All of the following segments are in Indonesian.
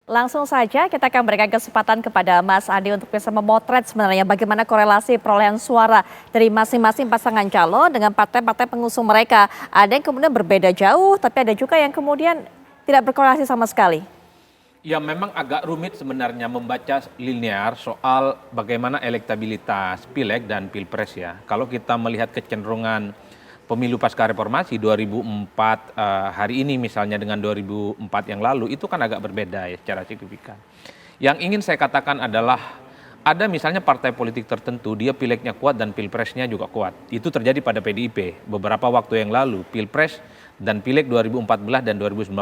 Langsung saja kita akan berikan kesempatan kepada Mas Andi untuk bisa memotret sebenarnya bagaimana korelasi perolehan suara dari masing-masing pasangan calon dengan partai-partai pengusung mereka. Ada yang kemudian berbeda jauh, tapi ada juga yang kemudian tidak berkorelasi sama sekali. Ya memang agak rumit sebenarnya membaca linear soal bagaimana elektabilitas pileg dan pilpres ya. Kalau kita melihat kecenderungan pemilu pasca reformasi 2004 hari ini misalnya dengan 2004 yang lalu itu kan agak berbeda ya secara signifikan. Yang ingin saya katakan adalah ada misalnya partai politik tertentu dia pilegnya kuat dan pilpresnya juga kuat. Itu terjadi pada PDIP beberapa waktu yang lalu, pilpres dan pileg 2014 dan 2019.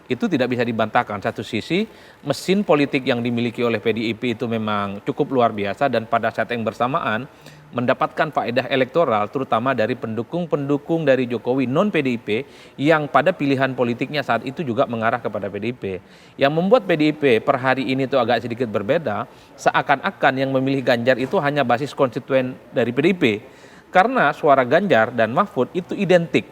Itu tidak bisa dibantahkan. Satu sisi mesin politik yang dimiliki oleh PDIP itu memang cukup luar biasa dan pada saat yang bersamaan mendapatkan faedah elektoral terutama dari pendukung-pendukung dari Jokowi non PDIP yang pada pilihan politiknya saat itu juga mengarah kepada PDIP. Yang membuat PDIP per hari ini tuh agak sedikit berbeda, seakan-akan yang memilih Ganjar itu hanya basis konstituen dari PDIP. Karena suara Ganjar dan Mahfud itu identik,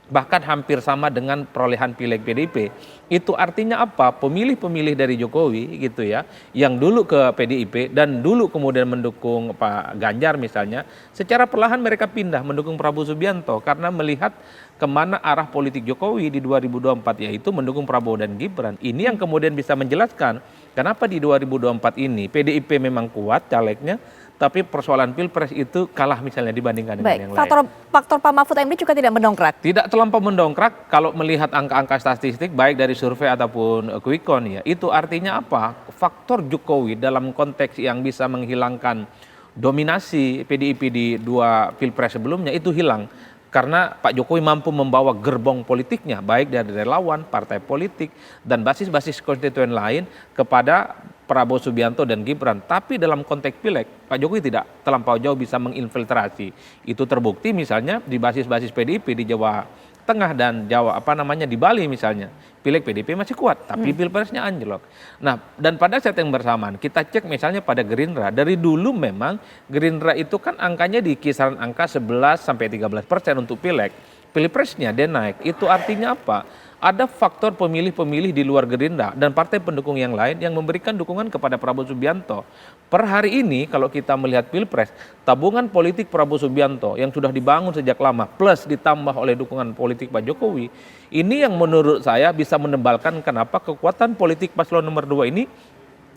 bahkan hampir sama dengan perolehan pileg PDIP. Itu artinya apa? Pemilih-pemilih dari Jokowi gitu ya, yang dulu ke PDIP dan dulu kemudian mendukung Pak Ganjar misalnya, secara perlahan mereka pindah mendukung Prabowo Subianto karena melihat kemana arah politik Jokowi di 2024 yaitu mendukung Prabowo dan Gibran. Ini yang kemudian bisa menjelaskan kenapa di 2024 ini PDIP memang kuat calegnya, tapi persoalan pilpres itu kalah misalnya dibandingkan dengan yang lain. Faktor Pak Mahfud MD juga tidak mendongkrak? Tidak terlampau mendongkrak kalau melihat angka-angka statistik baik dari survei ataupun quick count ya. Itu artinya apa? Faktor Jokowi dalam konteks yang bisa menghilangkan dominasi PDIP di dua pilpres sebelumnya itu hilang. Karena Pak Jokowi mampu membawa gerbong politiknya baik dari relawan, partai politik, dan basis-basis konstituen lain kepada Prabowo Subianto dan Gibran. Tapi dalam konteks pileg, Pak Jokowi tidak terlampau jauh bisa menginfiltrasi. Itu terbukti misalnya di basis-basis PDIP di Jawa Tengah dan Jawa di Bali misalnya. Pileg PDIP masih kuat, tapi pilpresnya anjlok. Nah, dan pada saat yang bersamaan kita cek misalnya pada Gerindra. Dari dulu memang Gerindra itu kan angkanya di kisaran angka 11-13% untuk pileg. Pilpresnya dia naik. Itu artinya apa? Ada faktor pemilih-pemilih di luar Gerindra dan partai pendukung yang lain yang memberikan dukungan kepada Prabowo Subianto. Per hari ini kalau kita melihat pilpres, tabungan politik Prabowo Subianto yang sudah dibangun sejak lama plus ditambah oleh dukungan politik Pak Jokowi, ini yang menurut saya bisa menebalkan kenapa kekuatan politik paslon nomor 2 ini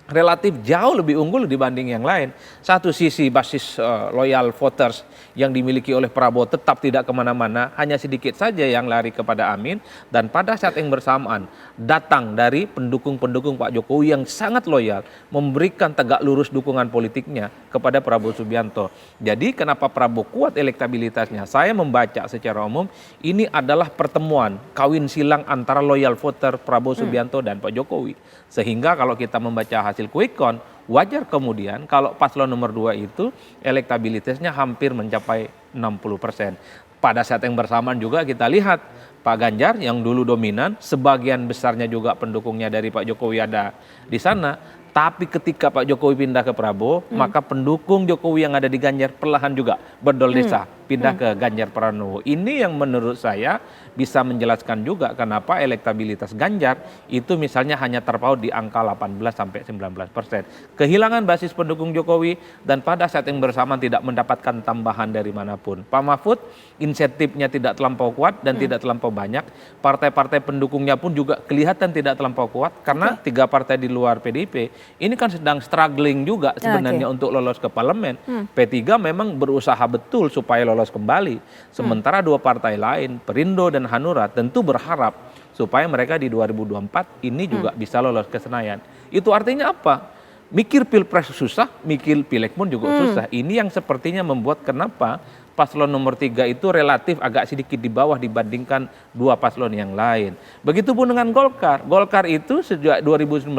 relatif jauh lebih unggul dibanding yang lain. Satu sisi basis loyal voters yang dimiliki oleh Prabowo tetap tidak kemana-mana, hanya sedikit saja yang lari kepada Amin. Dan pada saat yang bersamaan datang dari pendukung-pendukung Pak Jokowi yang sangat loyal, memberikan tegak lurus dukungan politiknya kepada Prabowo Subianto. Jadi kenapa Prabowo kuat elektabilitasnya? Saya membaca secara umum ini adalah pertemuan kawin silang antara loyal voter Prabowo Subianto dan Pak Jokowi. Sehingga kalau kita membaca hasil quick count, wajar kemudian kalau paslon nomor 2 itu elektabilitasnya hampir mencapai 60%. Pada saat yang bersamaan juga kita lihat Pak Ganjar yang dulu dominan, sebagian besarnya juga pendukungnya dari Pak Jokowi ada di sana. Tapi ketika Pak Jokowi pindah ke Prabowo, maka pendukung Jokowi yang ada di Ganjar perlahan juga berdol-desa pindah ke Ganjar Pranowo. Ini yang menurut saya bisa menjelaskan juga kenapa elektabilitas Ganjar itu misalnya hanya terpaut di angka 18-19%. Kehilangan basis pendukung Jokowi dan pada saat yang bersamaan tidak mendapatkan tambahan dari manapun. Pak Mahfud insentifnya tidak terlampau kuat dan tidak terlampau banyak. Partai-partai pendukungnya pun juga kelihatan tidak terlampau kuat karena 3 partai di luar PDIP ini kan sedang struggling juga sebenarnya untuk lolos ke parlemen. P3 memang berusaha betul supaya lolos kembali. Sementara 2 partai lain, Perindo dan Hanura tentu berharap supaya mereka di 2024 ini juga bisa lolos ke Senayan. Itu artinya apa? Mikir pilpres susah, mikir pileg pun juga susah. Ini yang sepertinya membuat kenapa paslon nomor 3 itu relatif agak sedikit di bawah dibandingkan 2 paslon yang lain. Begitupun dengan Golkar. Golkar itu sejak 2019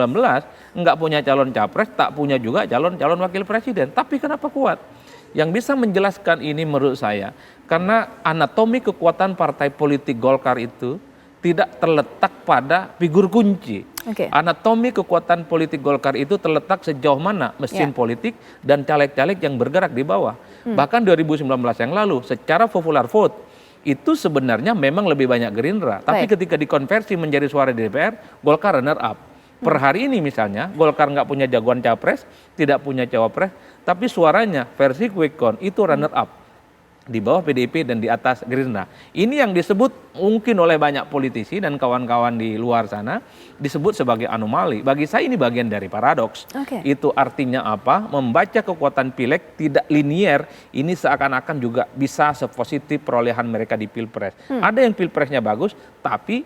nggak punya calon capres, tak punya juga calon wakil presiden. Tapi kenapa kuat? Yang bisa menjelaskan ini menurut saya, karena anatomi kekuatan partai politik Golkar itu tidak terletak pada figur kunci. Anatomi kekuatan politik Golkar itu terletak sejauh mana mesin politik dan caleg-caleg yang bergerak di bawah. Bahkan 2019 yang lalu secara popular vote itu sebenarnya memang lebih banyak Gerindra. Tapi ketika dikonversi menjadi suara di DPR, Golkar runner up. Per hari ini misalnya Golkar nggak punya jagoan capres, tidak punya cawapres, tapi suaranya versi quick count itu runner up di bawah PDIP dan di atas Gerindra. Ini yang disebut mungkin oleh banyak politisi dan kawan-kawan di luar sana disebut sebagai anomali. Bagi saya ini bagian dari paradoks. Oke. Itu artinya apa? Membaca kekuatan pileg tidak linier, ini seakan-akan juga bisa sepositif perolehan mereka di Pilpres. Ada yang Pilpresnya bagus, tapi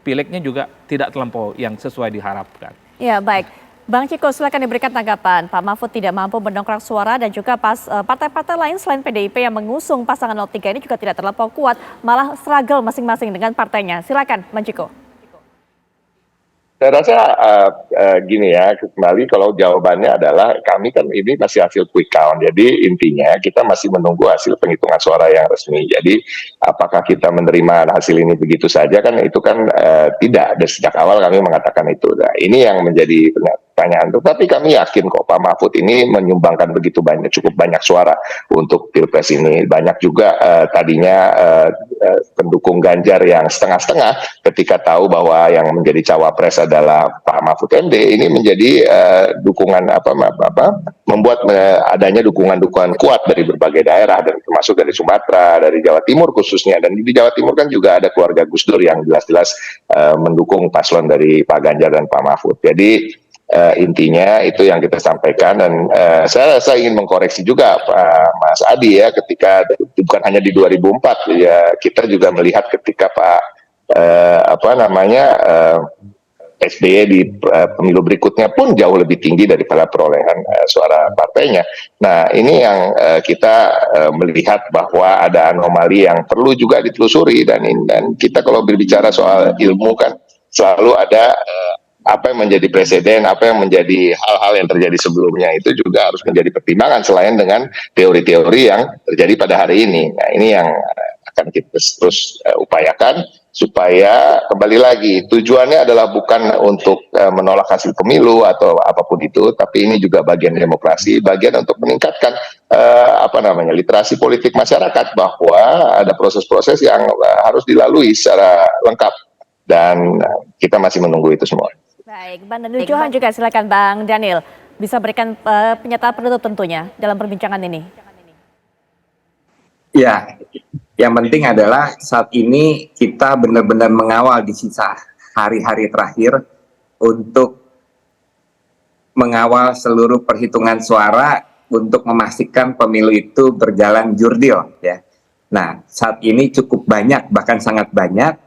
pilegnya juga tidak terlampau yang sesuai diharapkan. Ya, baik. Bang Ciko, silakan diberikan tanggapan. Pak Mahfud tidak mampu mendongkrak suara dan juga partai-partai lain selain PDIP yang mengusung pasangan 03 ini juga tidak terlampau kuat, malah struggle masing-masing dengan partainya. Silakan, Bang Ciko. Saya rasa gini ya, kembali kalau jawabannya adalah kami kan ini masih hasil quick count. Jadi intinya kita masih menunggu hasil penghitungan suara yang resmi. Jadi apakah kita menerima hasil ini begitu saja kan itu kan tidak. Dan sejak awal kami mengatakan itu. Nah, ini yang menjadi pertanyaan. Tetapi kami yakin kok Pak Mahfud ini menyumbangkan begitu banyak, cukup banyak suara untuk Pilpres ini. Banyak juga tadinya pendukung Ganjar yang setengah-setengah ketika tahu bahwa yang menjadi cawapres adalah Pak Mahfud MD, ini menjadi dukungan membuat adanya dukungan-dukungan kuat dari berbagai daerah dan termasuk dari Sumatera, dari Jawa Timur khususnya. Dan di Jawa Timur kan juga ada keluarga Gus Dur yang jelas-jelas mendukung paslon dari Pak Ganjar dan Pak Mahfud. Jadi intinya itu yang kita sampaikan dan saya ingin mengkoreksi juga Mas Adi ya, ketika bukan hanya di 2004 ya, kita juga melihat ketika Pak SBY di pemilu berikutnya pun jauh lebih tinggi daripada perolehan suara partainya. Nah ini yang kita melihat bahwa ada anomali yang perlu juga ditelusuri dan kita kalau berbicara soal ilmu kan selalu ada apa yang menjadi presiden, apa yang menjadi hal-hal yang terjadi sebelumnya itu juga harus menjadi pertimbangan selain dengan teori-teori yang terjadi pada hari ini. Nah ini yang akan kita terus upayakan supaya kembali lagi tujuannya adalah bukan untuk menolak hasil pemilu atau apapun itu, tapi ini juga bagian demokrasi, bagian untuk meningkatkan literasi politik masyarakat bahwa ada proses-proses yang harus dilalui secara lengkap dan kita masih menunggu itu semua. Baik, Bang Daniel Johan juga silakan Bang Daniel bisa berikan pernyataan penutup tentunya dalam perbincangan ini. Ya, yang penting adalah saat ini kita benar-benar mengawal di sisa hari-hari terakhir untuk mengawal seluruh perhitungan suara untuk memastikan pemilu itu berjalan jurdil ya. Nah, saat ini cukup banyak, bahkan sangat banyak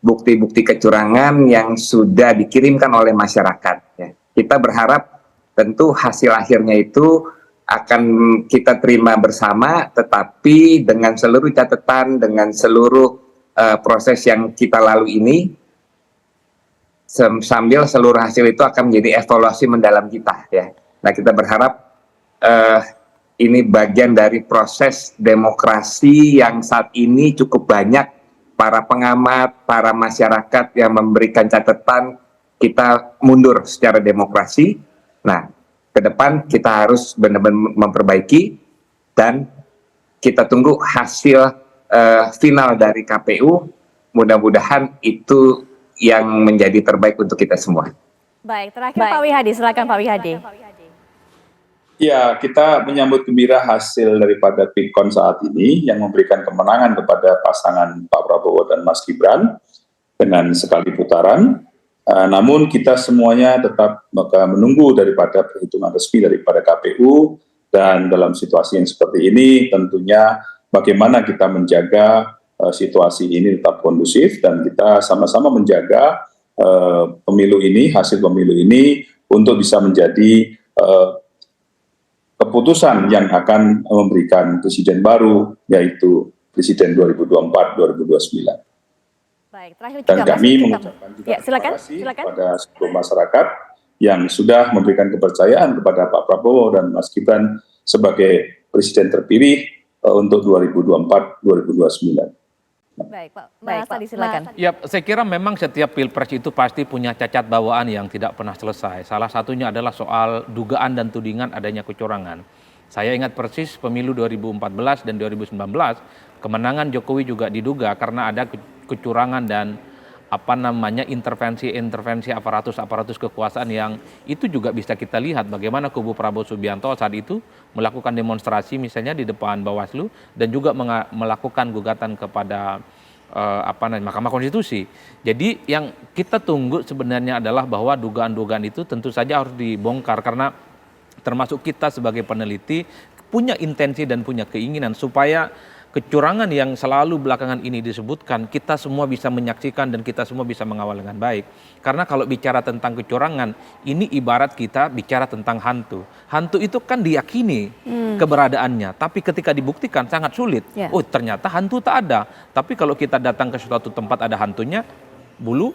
bukti-bukti kecurangan yang sudah dikirimkan oleh masyarakat. Ya. Kita berharap tentu hasil akhirnya itu akan kita terima bersama, tetapi dengan seluruh catatan, dengan seluruh proses yang kita lalui ini, sambil seluruh hasil itu akan menjadi evaluasi mendalam kita. Ya. Nah kita berharap ini bagian dari proses demokrasi yang saat ini cukup banyak para pengamat, para masyarakat yang memberikan catatan kita mundur secara demokrasi. Nah, ke depan kita harus benar-benar memperbaiki dan kita tunggu hasil final dari KPU. Mudah-mudahan itu yang menjadi terbaik untuk kita semua. Baik, terakhir Pak Wihadi, silakan Pak Wihadi. Ya, kita menyambut gembira hasil daripada quick count saat ini yang memberikan kemenangan kepada pasangan Pak Prabowo dan Mas Gibran dengan sekali putaran. Namun kita semuanya tetap menunggu daripada perhitungan resmi daripada KPU dan dalam situasi yang seperti ini tentunya bagaimana kita menjaga situasi ini tetap kondusif dan kita sama-sama menjaga pemilu ini, hasil pemilu ini untuk bisa menjadi keputusan yang akan memberikan presiden baru, yaitu presiden 2024-2029. Baik, terakhir dan juga kami mengucapkan juga terima kasih kepada seluruh masyarakat yang sudah memberikan kepercayaan kepada Pak Prabowo dan Mas Gibran sebagai presiden terpilih untuk 2024-2029. Baik, Pak. Mas Adi silakan. Ya, saya kira memang setiap pilpres itu pasti punya cacat bawaan yang tidak pernah selesai. Salah satunya adalah soal dugaan dan tudingan adanya kecurangan. Saya ingat persis pemilu 2014 dan 2019, kemenangan Jokowi juga diduga karena ada kecurangan dan intervensi aparatus kekuasaan yang itu juga bisa kita lihat bagaimana kubu Prabowo Subianto saat itu melakukan demonstrasi misalnya di depan Bawaslu dan juga melakukan gugatan kepada Mahkamah Konstitusi. Jadi yang kita tunggu sebenarnya adalah bahwa dugaan-dugaan itu tentu saja harus dibongkar karena termasuk kita sebagai peneliti punya intensi dan punya keinginan supaya kecurangan yang selalu belakangan ini disebutkan, kita semua bisa menyaksikan dan kita semua bisa mengawal dengan baik. Karena kalau bicara tentang kecurangan, ini ibarat kita bicara tentang hantu. Hantu itu kan diyakini keberadaannya, tapi ketika dibuktikan sangat sulit. Ya. Oh ternyata hantu tak ada. Tapi kalau kita datang ke suatu tempat ada hantunya, bulu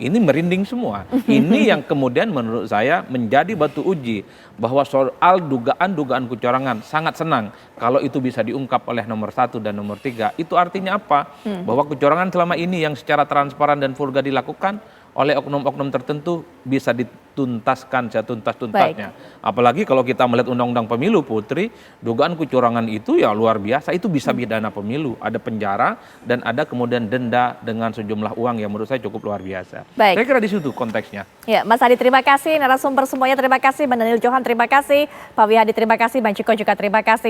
ini merinding semua. Ini yang kemudian menurut saya menjadi batu uji bahwa soal dugaan-dugaan kecurangan sangat senang kalau itu bisa diungkap oleh nomor 1 dan nomor 3. Itu artinya apa? Bahwa kecurangan selama ini yang secara transparan dan vulgar dilakukan oleh oknum-oknum tertentu bisa dituntaskan setuntas-tuntasnya. Apalagi kalau kita melihat undang-undang pemilu, Putri, dugaan kecurangan itu ya luar biasa, itu bisa pidana pemilu, ada penjara dan ada kemudian denda dengan sejumlah uang yang menurut saya cukup luar biasa. Baik. Saya kira di situ konteksnya. Ya, Mas Adi terima kasih, narasumber semuanya terima kasih, Bang Daniel Johan terima kasih, Pak Wihadi terima kasih, Bang Ciko juga terima kasih.